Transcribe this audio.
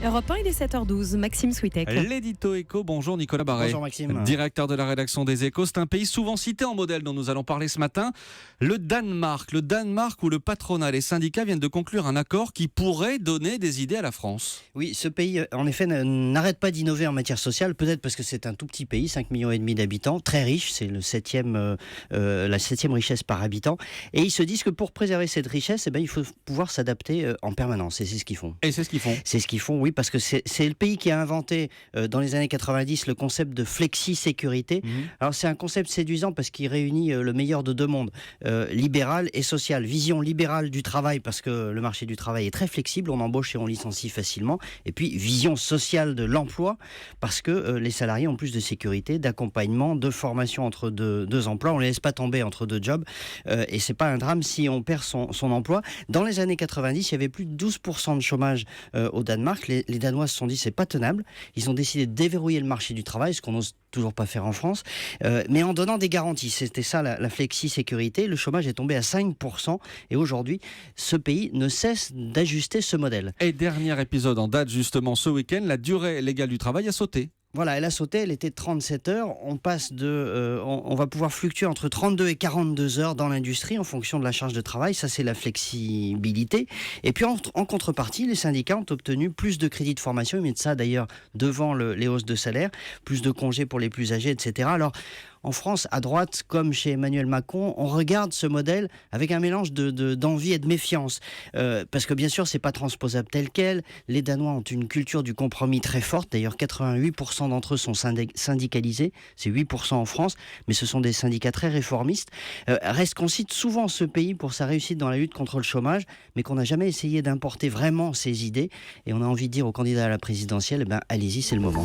Europe 1, il est 7h12. Maxime Switek. L'édito éco, bonjour Nicolas Barret. Bonjour Maxime. Directeur de la rédaction des Échos. C'est un pays souvent cité en modèle dont nous allons parler ce matin. Le Danemark où le patronat et les syndicats viennent de conclure un accord qui pourrait donner des idées à la France. Oui, ce pays, en effet, n'arrête pas d'innover en matière sociale, peut-être parce que c'est un tout petit pays, 5,5 millions d'habitants, très riche, c'est la septième richesse par habitant. Et ils se disent que pour préserver cette richesse, il faut pouvoir s'adapter en permanence. Et c'est ce qu'ils font. Et c'est ce qu'ils font. C'est ce qu'ils font, oui, parce que c'est le pays qui a inventé dans les années 90 le concept de flexi-sécurité. Alors c'est un concept séduisant parce qu'il réunit le meilleur de deux mondes, libéral et social. Vision libérale du travail parce que le marché du travail est très flexible, on embauche et on licencie facilement. Et puis vision sociale de l'emploi parce que les salariés ont plus de sécurité, d'accompagnement, de formation entre deux emplois. On ne les laisse pas tomber entre deux jobs et c'est pas un drame si on perd son emploi. Dans les années 90, il y avait plus de 12% de chômage au Danemark. Les Danois se sont dit c'est pas tenable. Ils ont décidé de déverrouiller le marché du travail, ce qu'on n'ose toujours pas faire en France, mais en donnant des garanties. C'était ça la flexi-sécurité. Le chômage est tombé à 5% et aujourd'hui, ce pays ne cesse d'ajuster ce modèle. Et dernier épisode en date justement ce week-end, la durée légale du travail a sauté. Voilà, elle a sauté, elle était de 37 heures. On passe on va pouvoir fluctuer entre 32 et 42 heures dans l'industrie en fonction de la charge de travail. Ça, c'est la flexibilité. Et puis, en contrepartie, les syndicats ont obtenu plus de crédits de formation. Ils mettent ça d'ailleurs devant les hausses de salaire, plus de congés pour les plus âgés, etc. Alors, en France, à droite, comme chez Emmanuel Macron, on regarde ce modèle avec un mélange d'envie et de méfiance. Parce que bien sûr, c'est pas transposable tel quel. Les Danois ont une culture du compromis très forte. D'ailleurs, 88% d'entre eux sont syndicalisés. C'est 8% en France, mais ce sont des syndicats très réformistes. Reste qu'on cite souvent ce pays pour sa réussite dans la lutte contre le chômage, mais qu'on n'a jamais essayé d'importer vraiment ces idées. Et on a envie de dire aux candidats à la présidentielle, allez-y, c'est le moment.